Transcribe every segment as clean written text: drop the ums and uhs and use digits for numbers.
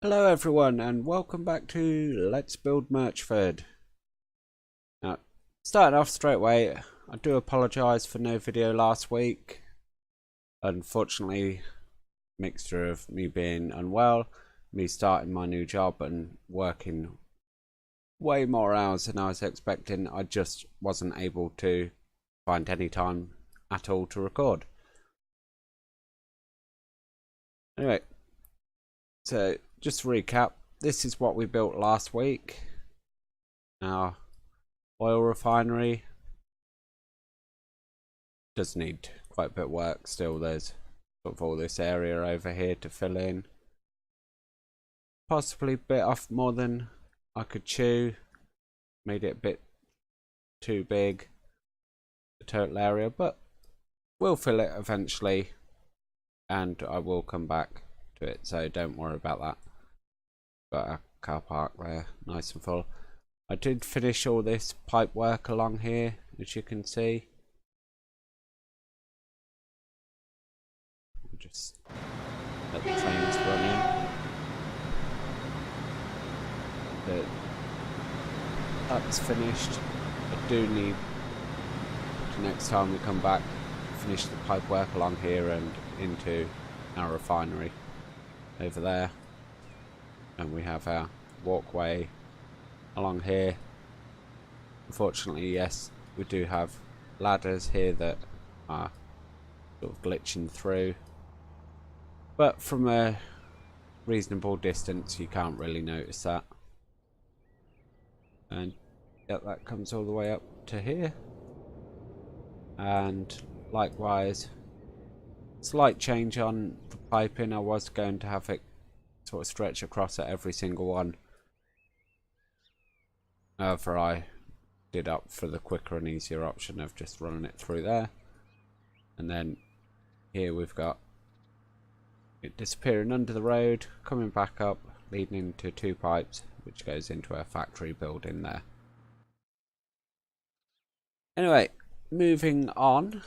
Hello everyone and welcome back to Let's Build Merchford. Now, starting off straight away, I do apologise for no video last week. Unfortunately, mixture of me being unwell, me starting my new job and working way more hours than I was expecting, I just wasn't able to find any time at all to record. Anyway, so just to recap, this is what we built last week. Our oil refinery does need quite a bit of work still. There's sort of all this area over here to fill in. Possibly bit off more than I could chew. Made it a bit too big, the total area, but we'll fill it eventually and I will come back to it, so don't worry about that. Got a car park there, nice and full. I did finish all this pipe work along here, as you can see. Just let the trains run in. That's finished. I do need to, next time we come back, finish the pipe work along here and into our refinery over there. And we have our walkway along here. Unfortunately, yes, we do have ladders here that are sort of glitching through, but from a reasonable distance you can't really notice that. And yeah, that comes all the way up to here, and likewise slight change on the piping. I was going to have it sort of stretch across at every single one, however I did opt for the quicker and easier option of just running it through there. And then here we've got it disappearing under the road, coming back up, leading into two pipes which goes into a factory building there. Anyway, moving on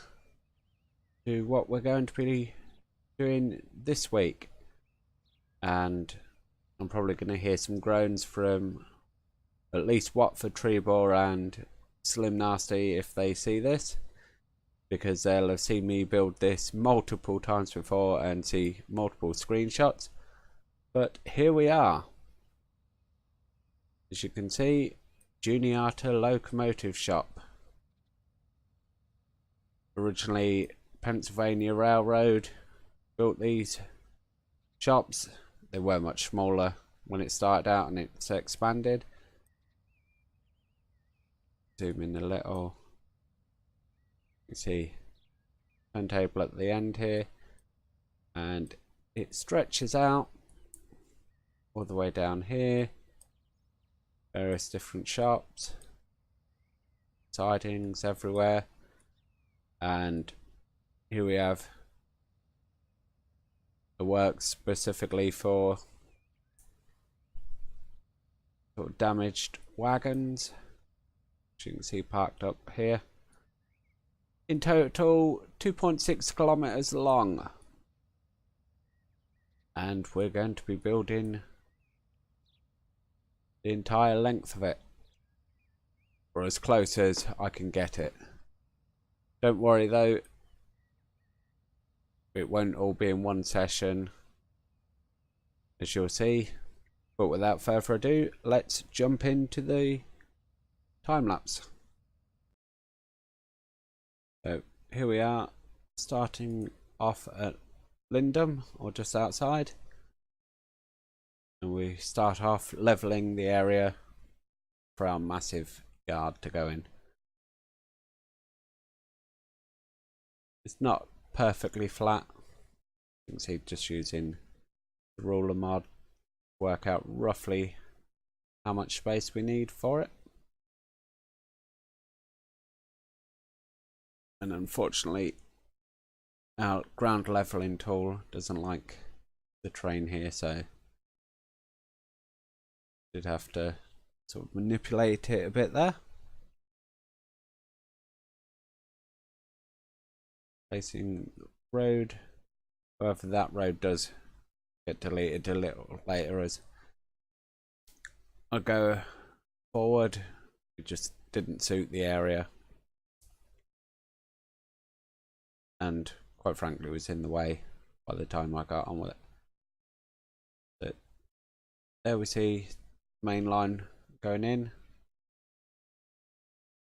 to what we're going to be doing this week, and I'm probably going to hear some groans from at least Watford, Trebor and Slim Nasty if they see this, because they'll have seen me build this multiple times before and see multiple screenshots. But here we are. As you can see, Juniata Locomotive Shop. Originally Pennsylvania Railroad built these shops. They were much smaller when it started out and it's expanded. Zoom in a little. You see turntable at the end here, and it stretches out all the way down here. Various different shops, sidings everywhere, and here we have the works specifically for sort of damaged wagons, which you can see parked up here. In total 2.6 kilometers long, and we're going to be building the entire length of it, or as close as I can get it. Don't worry though, it won't all be in one session, as you'll see. But without further ado, let's jump into the time lapse. So here we are, starting off at Lindum, or just outside, and we start off leveling the area for our massive yard to go in. It's not perfectly flat. You can see just using the ruler mod, work out roughly how much space we need for it. And unfortunately our ground leveling tool doesn't like the train here, so did have to sort of manipulate it a bit there. Facing the road, however that road does get deleted a little later as I go forward. It just didn't suit the area, and quite frankly was in the way by the time I got on with it. But there we see main line going in.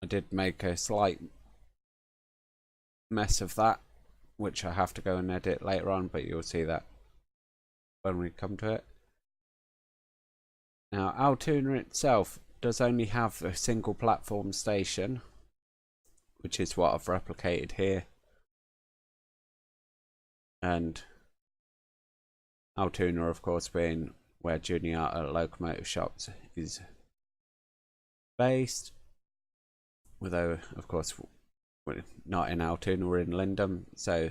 I did make a slight mess of that, which I have to go and edit later on, but you'll see that when we come to it. Now, Altoona itself does only have a single platform station, which is what I've replicated here. And Altoona, of course, being where Juniata Locomotive Shops is based. Although, of course, we're not in Altoona, we're in Lindum, so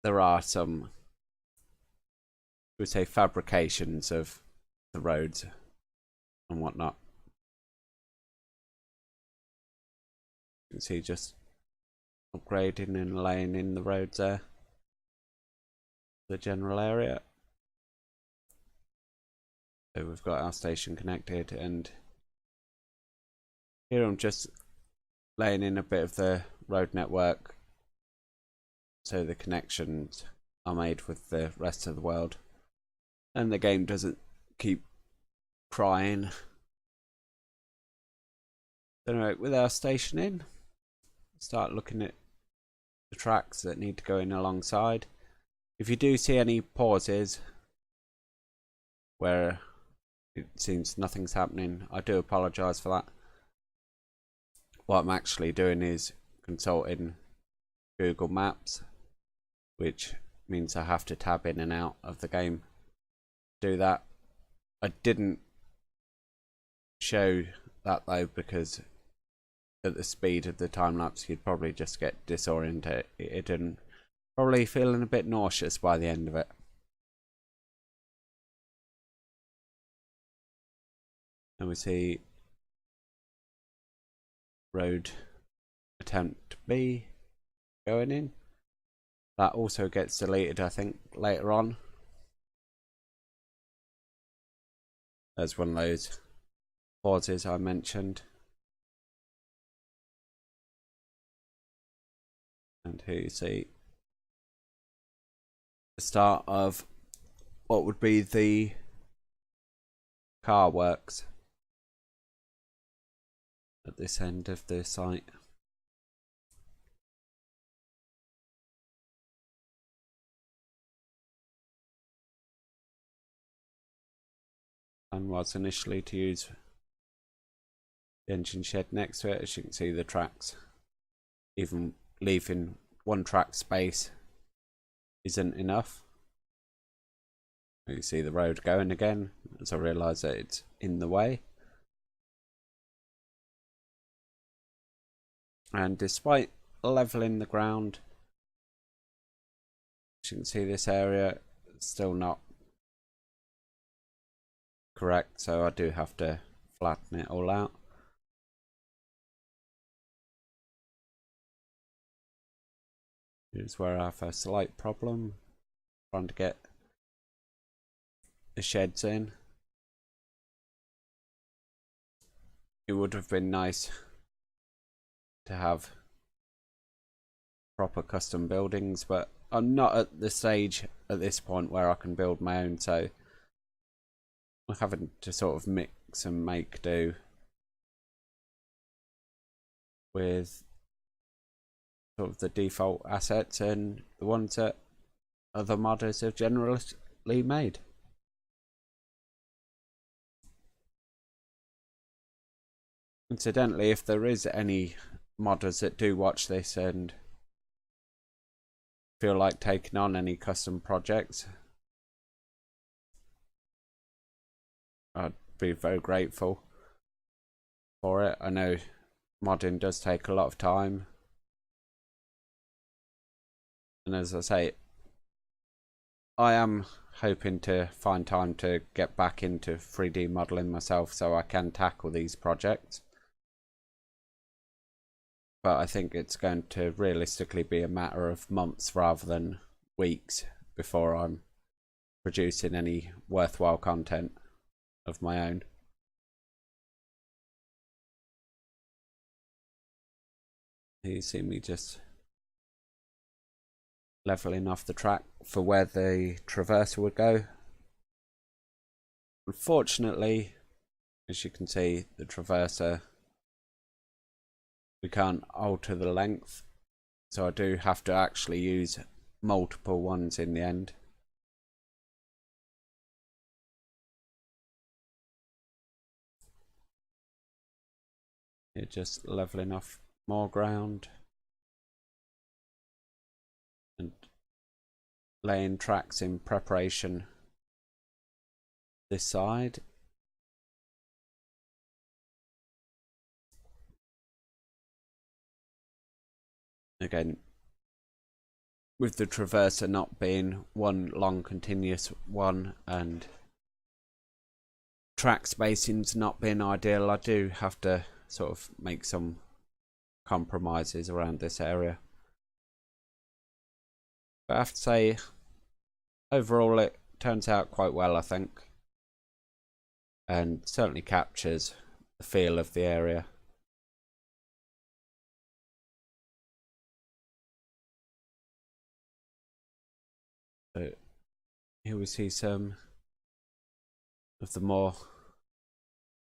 there are some, we say, fabrications of the roads and whatnot. You can see just upgrading and laying in the roads there, the general area. So we've got our station connected, and here I'm just laying in a bit of the road network so the connections are made with the rest of the world and the game doesn't keep crying. Anyway, with our station in, start looking at the tracks that need to go in alongside. If you do see any pauses where it seems nothing's happening, I do apologise for that. What I'm actually doing is consulting Google Maps, which means I have to tab in and out of the game to do that. I didn't show that though, because at the speed of the time lapse you'd probably just get disoriented and probably feeling a bit nauseous by the end of it. And we see road attempt B going in. That also gets deleted, I think, later on. There's one of those pauses I mentioned. And here you see the start of what would be the car works at this end of the site. And was initially to use the engine shed next to it. As you can see, the tracks, even leaving one track space isn't enough. You can see the road going again as I realise that it's in the way. And despite levelling the ground, as you can see, this area is still not correct, so I do have to flatten it all out. Here's where I have a slight problem trying to get the sheds in. It would have been nice to have proper custom buildings, but I'm not at the stage at this point where I can build my own, so I'm having to sort of mix and make do with sort of the default assets and the ones that other modders have generally made. Incidentally, if there is any modders that do watch this and feel like taking on any custom projects, I'd be very grateful for it. I know modding does take a lot of time, and as I say, I am hoping to find time to get back into 3D modeling myself so I can tackle these projects. But I think it's going to realistically be a matter of months rather than weeks before I'm producing any worthwhile content of my own. You see me just leveling off the track for where the traverser would go. Unfortunately, as you can see, the traverser, we can't alter the length, so I do have to actually use multiple ones in the end. You're just leveling off more ground and laying tracks in preparation this side. Again, with the traverser not being one long continuous one and track spacings not being ideal, I do have to sort of make some compromises around this area. But I have to say, overall it turns out quite well, I think, and certainly captures the feel of the area. So here we see some of the more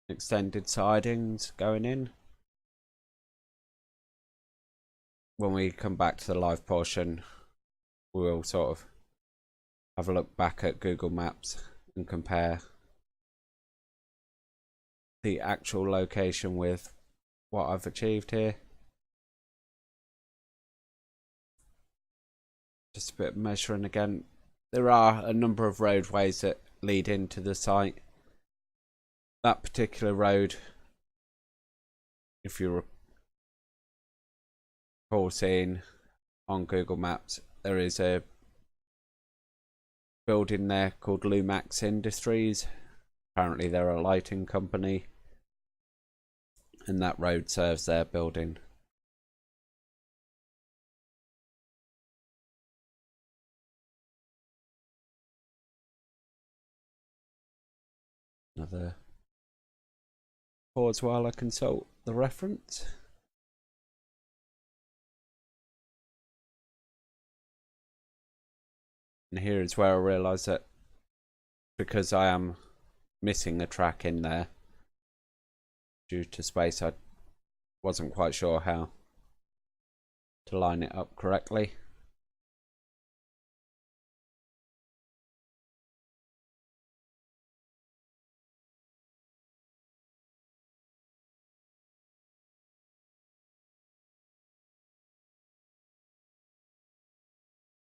extended sidings going in. When we come back to the live portion, we'll sort of have a look back at Google Maps and compare the actual location with what I've achieved here. Just a bit of measuring again. There are a number of roadways that lead into the site. That particular road, if you recall seeing on Google Maps, there is a building there called Lumax Industries. Apparently they're a lighting company, and that road serves their building. Another pause while I consult the reference. And here is where I realise that because I am missing a track in there due to space, I wasn't quite sure how to line it up correctly.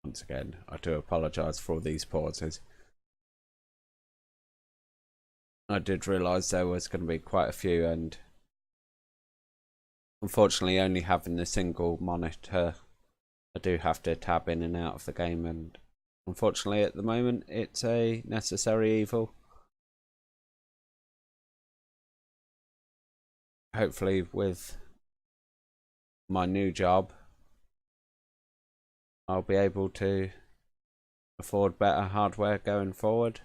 Once again, I do apologise for all these pauses. I did realise there was going to be quite a few, and unfortunately only having the single monitor, I do have to tab in and out of the game, and unfortunately at the moment it's a necessary evil. Hopefully with my new job I'll be able to afford better hardware going forward.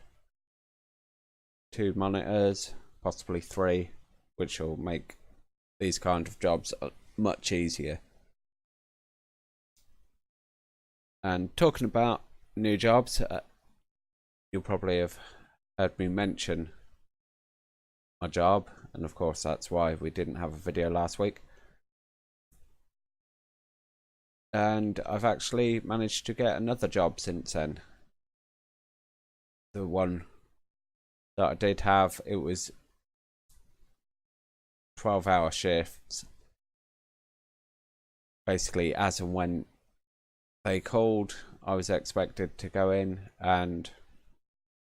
2 monitors, possibly 3, which will make these kind of jobs much easier. And talking about new jobs, you'll probably have heard me mention my job, and of course that's why we didn't have a video last week. And I've actually managed to get another job since then. The one that I did have, it was 12-hour shifts, basically as and when they called I was expected to go in, and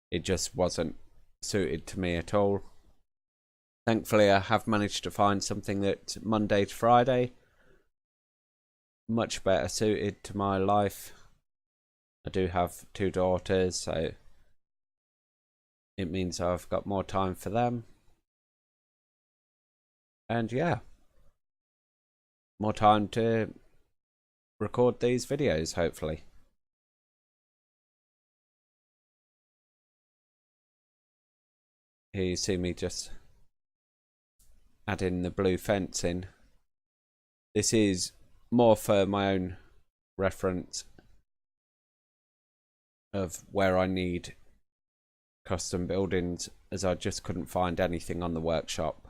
it just wasn't suited to me at all. Thankfully I have managed to find something that's Monday to Friday, much better suited to my life. I do have 2 daughters, so it means I've got more time for them. And yeah, more time to record these videos, hopefully. Here you see me just adding the blue fence in. This is more for my own reference of where I need custom buildings, as I just couldn't find anything on the workshop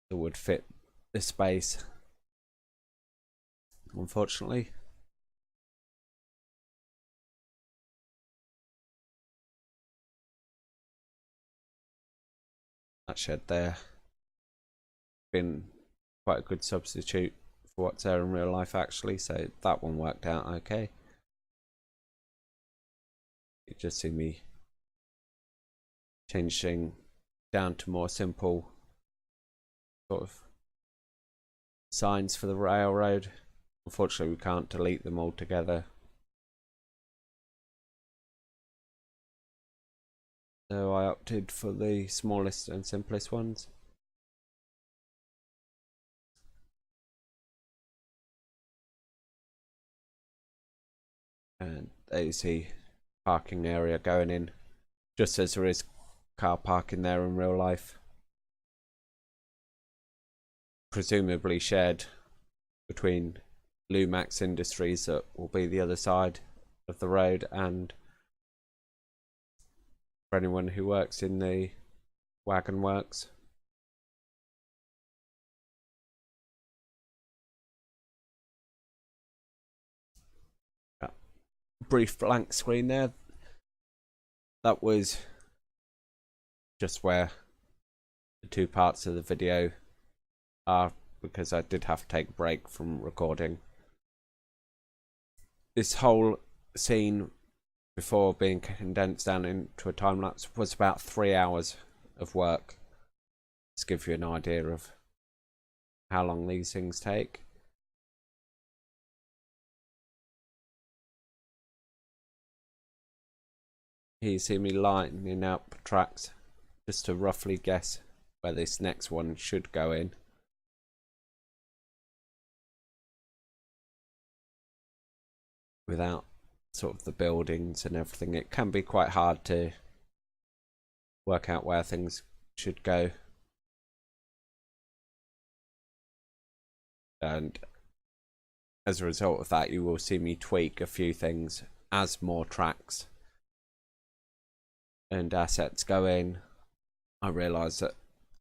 that would fit the space, unfortunately. That shed there been quite a good substitute for what's there in real life, actually, so that one worked out okay. You just see me changing down to more simple sort of signs for the railroad. Unfortunately, we can't delete them all together, so I opted for the smallest and simplest ones. And there you see parking area going in, just as there is car parking there in real life, presumably shared between Lumax Industries, that will be the other side of the road, and for anyone who works in the wagon works. Brief blank screen there. That was just where the two parts of the video are, because I did have to take a break from recording. This whole scene, before being condensed down into a time lapse, was about 3 hours of work. Just give you an idea of how long these things take. Here you see me lining up tracks just to roughly guess where this next one should go in. Without sort of the buildings and everything, it can be quite hard to work out where things should go. And as a result of that, you will see me tweak a few things as more tracks and assets go in. I realise that,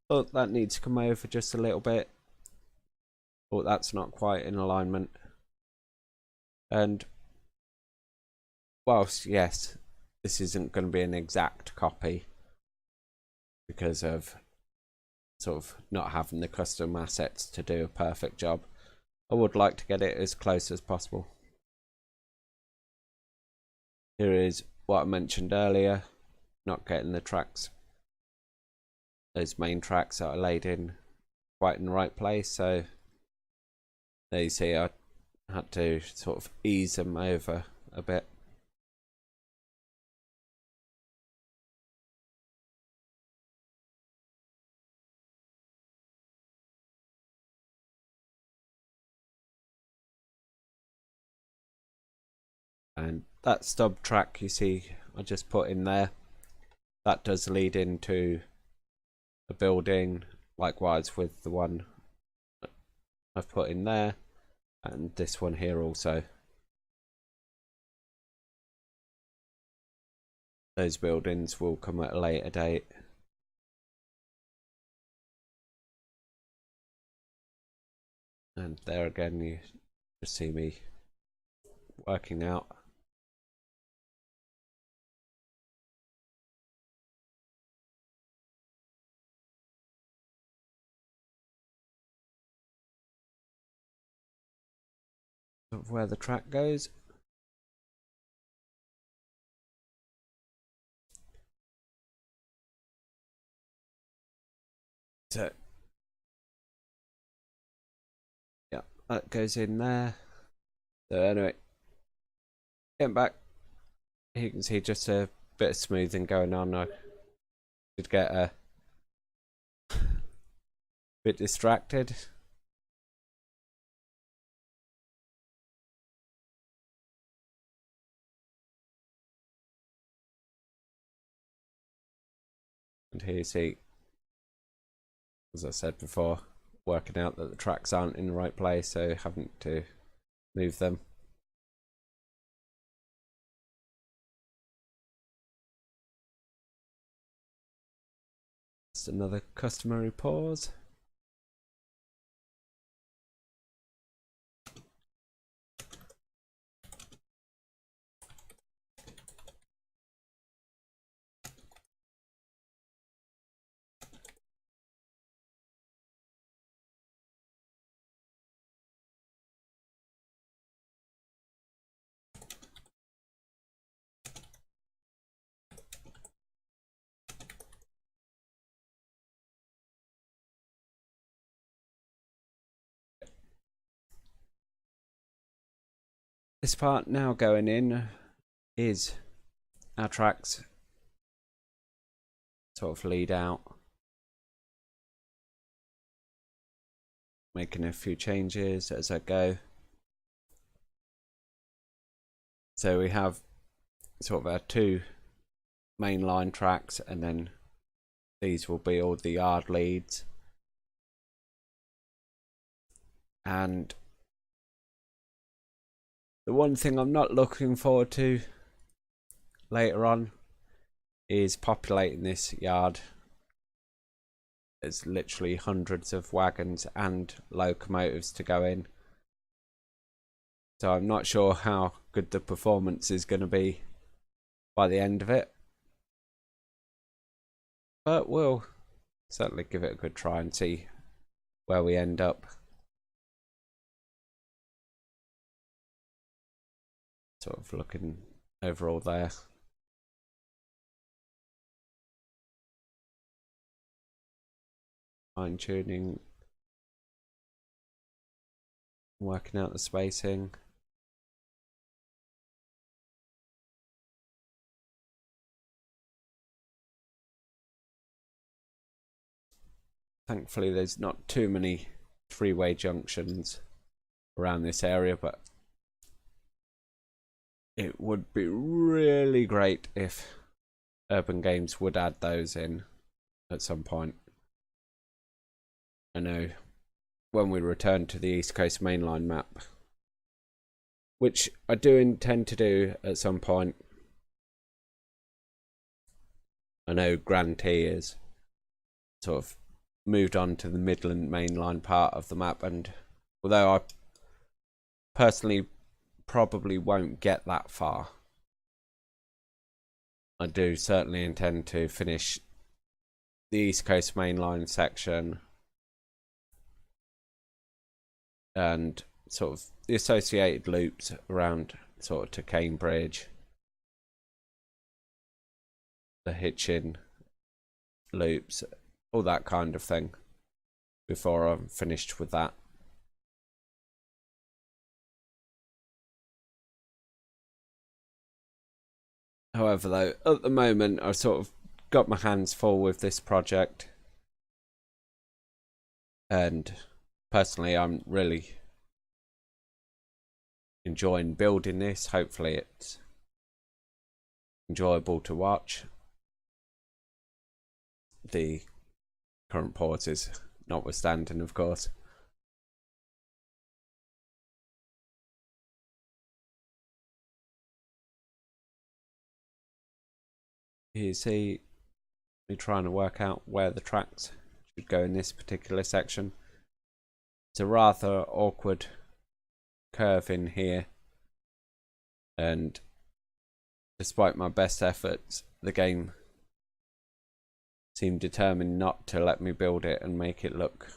oh, that needs to come over just a little bit. Oh, that's not quite in alignment. And whilst, yes, this isn't going to be an exact copy because of sort of not having the custom assets to do a perfect job, I would like to get it as close as possible. Here is what I mentioned earlier, not getting the tracks, those main tracks that I laid in quite in the right place. So there you see I had to sort of ease them over a bit. And that stub track you see I just put in there, that does lead into a building, likewise with the one I've put in there, and this one here also. Those buildings will come at a later date. And there again you just see me working out. Of where the track goes. So yeah, that goes in there. So anyway, getting back, you can see just a bit of smoothing going on. I did get a bit distracted. And here you see, as I said before, working out that the tracks aren't in the right place, so having to move them. Just another customary pause. This part now going in is our tracks sort of lead out, making a few changes as I go. So we have sort of our two mainline tracks, and then these will be all the yard leads. And the one thing I'm not looking forward to later on is populating this yard. There's literally hundreds of wagons and locomotives to go in. So I'm not sure how good the performance is going to be by the end of it. But we'll certainly give it a good try and see where we end up. Sort of looking overall there. Fine tuning, working out the spacing. Thankfully there's not too many three-way junctions around this area, but it would be really great if Urban Games would add those in at some point. I know when we return to the East Coast mainline map, which I do intend to do at some point. I know Grantee is sort of moved on to the Midland mainline part of the map, and although I personally probably won't get that far, I do certainly intend to finish the East Coast mainline section and sort of the associated loops around sort of to Cambridge, the Hitchin loops, all that kind of thing, before I'm finished with that. However, though, at the moment I've sort of got my hands full with this project, and personally I'm really enjoying building this. Hopefully it's enjoyable to watch. The current pauses notwithstanding, of course. You see me trying to work out where the tracks should go in this particular section. It's a rather awkward curve in here, and despite my best efforts, the game seemed determined not to let me build it and make it look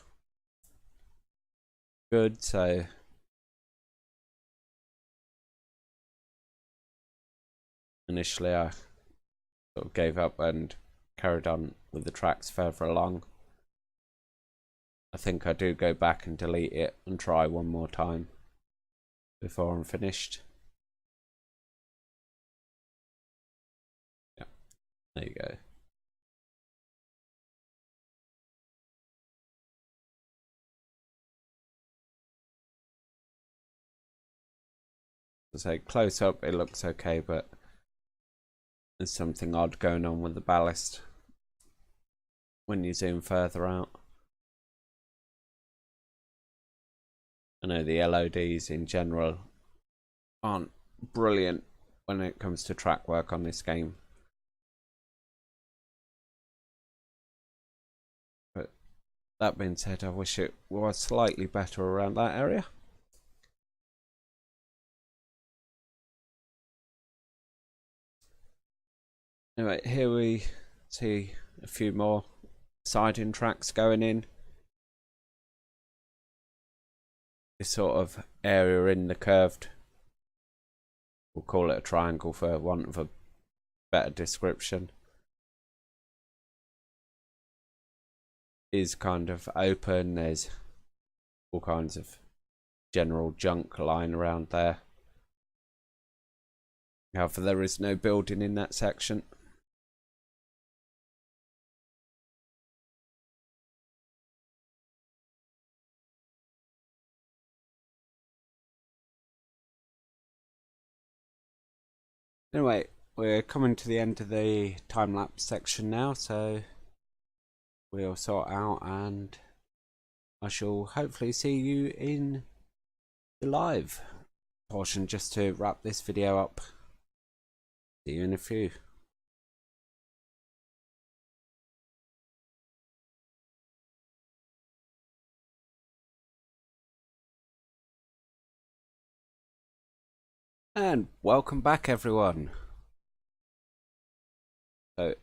good, so initially I sort of gave up and carried on with the tracks further along. I think I do go back and delete it and try one more time before I'm finished. Yeah, there you go. So close up it looks okay, but there's something odd going on with the ballast. when you zoom further out. I know the LODs in general aren't brilliant when it comes to track work on this game, but that being said, I wish it was slightly better around that area. Anyway, here we see a few more siding tracks going in. This sort of area in the curved, we'll call it a triangle for want of a better description, is kind of open. There's all kinds of general junk lying around there. However, there is no building in that section. Anyway, we're coming to the end of the time-lapse section now, so we'll sort out and I shall hopefully see you in the live portion just to wrap this video up. See you in a few. And welcome back, everyone. So,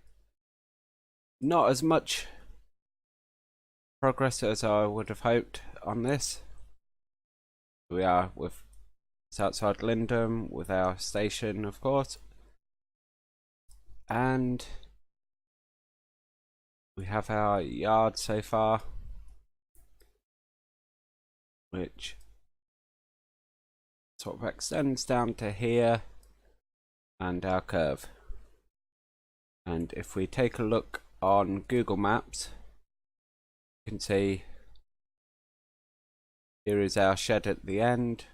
not as much progress as I would have hoped on this. We are with it's outside Lindum with our station, of course, and we have our yard so far, which sort of extends down to here, and our curve. And if we take a look on Google Maps, you can see here is our shed at the end,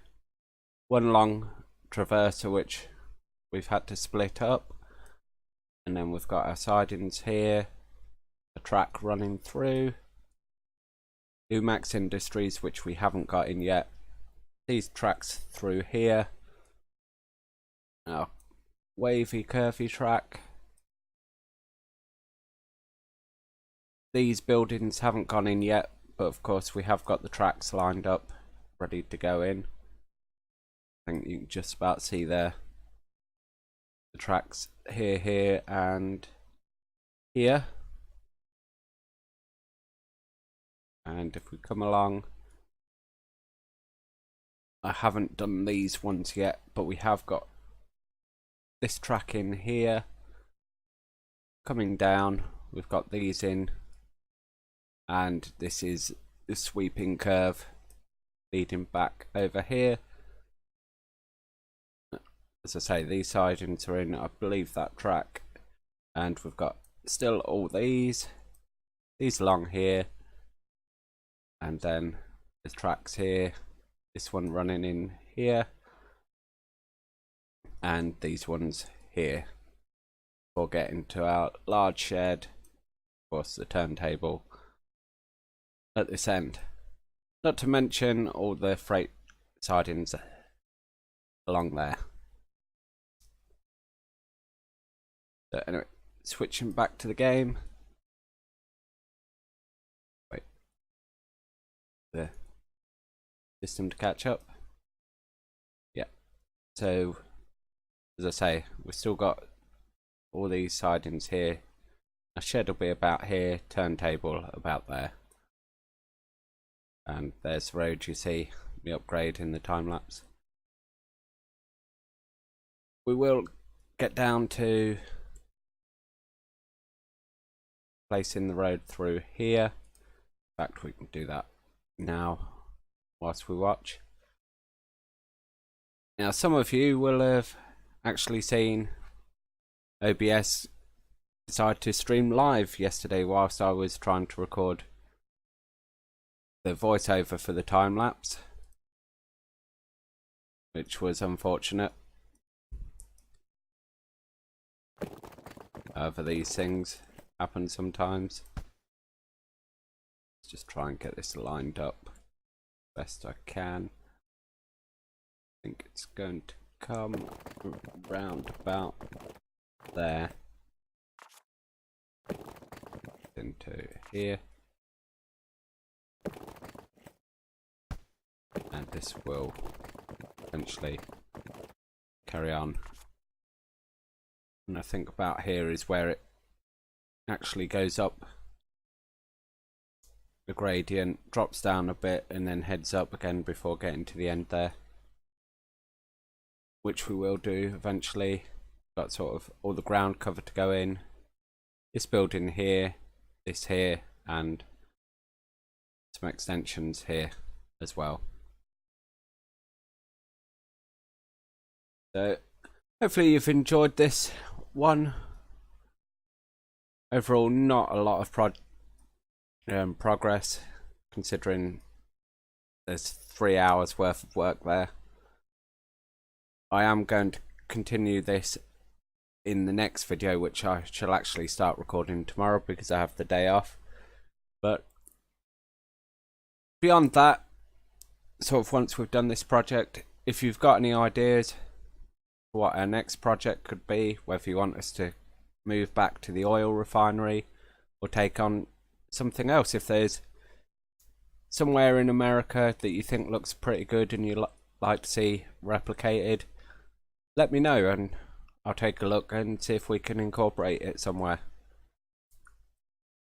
one long traverser which we've had to split up, and then we've got our sidings here, a track running through, Lumax Industries which we haven't got in yet, these tracks through here, our wavy curvy track. These buildings haven't gone in yet, but of course we have got the tracks lined up ready to go in. I think you can just about see there the tracks here and here. And if we come along, I haven't done these ones yet, but we have got this track in here. Coming down, we've got these in, and this is the sweeping curve leading back over here. As I say, these sidings are in, I believe, that track, and we've got still all these along here, and then there's tracks here, this one running in here, and these ones here, before getting to our large shed, of course the turntable at this end, not to mention all the freight sidings along there. So anyway, switching back to the game. Wait, the system to catch up. Yeah, so as I say, we've still got all these sidings here. A shed will be about here, turntable about there, and there's the road you see the upgrade in the time lapse. We will get down to placing the road through here. In fact, we can do that now whilst we watch. Now, some of you will have actually seen OBS decide to stream live yesterday whilst I was trying to record the voiceover for the time lapse, which was unfortunate. However, these things happen sometimes. just try and get this lined up best I can. I think it's going to come round about there into here, and this will eventually carry on. And I think about here is where it actually goes up the gradient, drops down a bit, and then heads up again before getting to the end there, which we will do eventually. Got sort of all the ground cover to go in. This building here, this here, and some extensions here as well. So hopefully you've enjoyed this one. Overall, not a lot of progress, considering there's 3 hours worth of work there. I am going to continue this in the next video, which I shall actually start recording tomorrow because I have the day off. But beyond that, sort of once we've done this project, if you've got any ideas for what our next project could be, whether you want us to move back to the oil refinery or take on something else, if there's somewhere in America that you think looks pretty good and you like to see replicated, let me know and I'll take a look and see if we can incorporate it somewhere.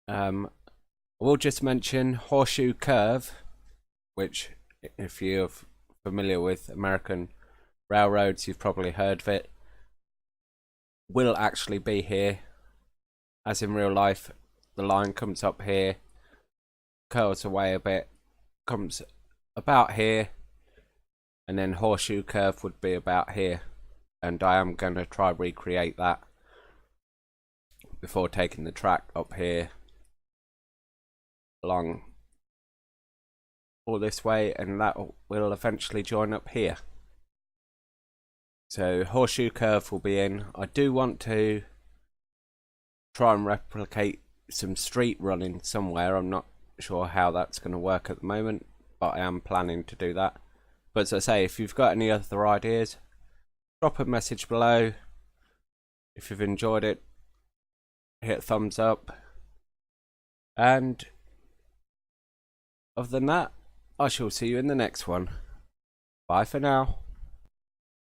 I will just mention Horseshoe Curve, which if you're familiar with American railroads, you've probably heard of it, will actually be here. As in real life, the line comes up here, curls away a bit, comes about here, and then Horseshoe Curve would be about here. And I am going to try recreate that before taking the track up here along all this way, and that will eventually join up here. So Horseshoe Curve will be in. I do want to try and replicate some street running somewhere. I'm not sure how that's going to work at the moment, but I am planning to do that. But as I say, if you've got any other ideas, drop a message below. If you've enjoyed it, hit thumbs up. And other than that, I shall see you in the next one. Bye for now.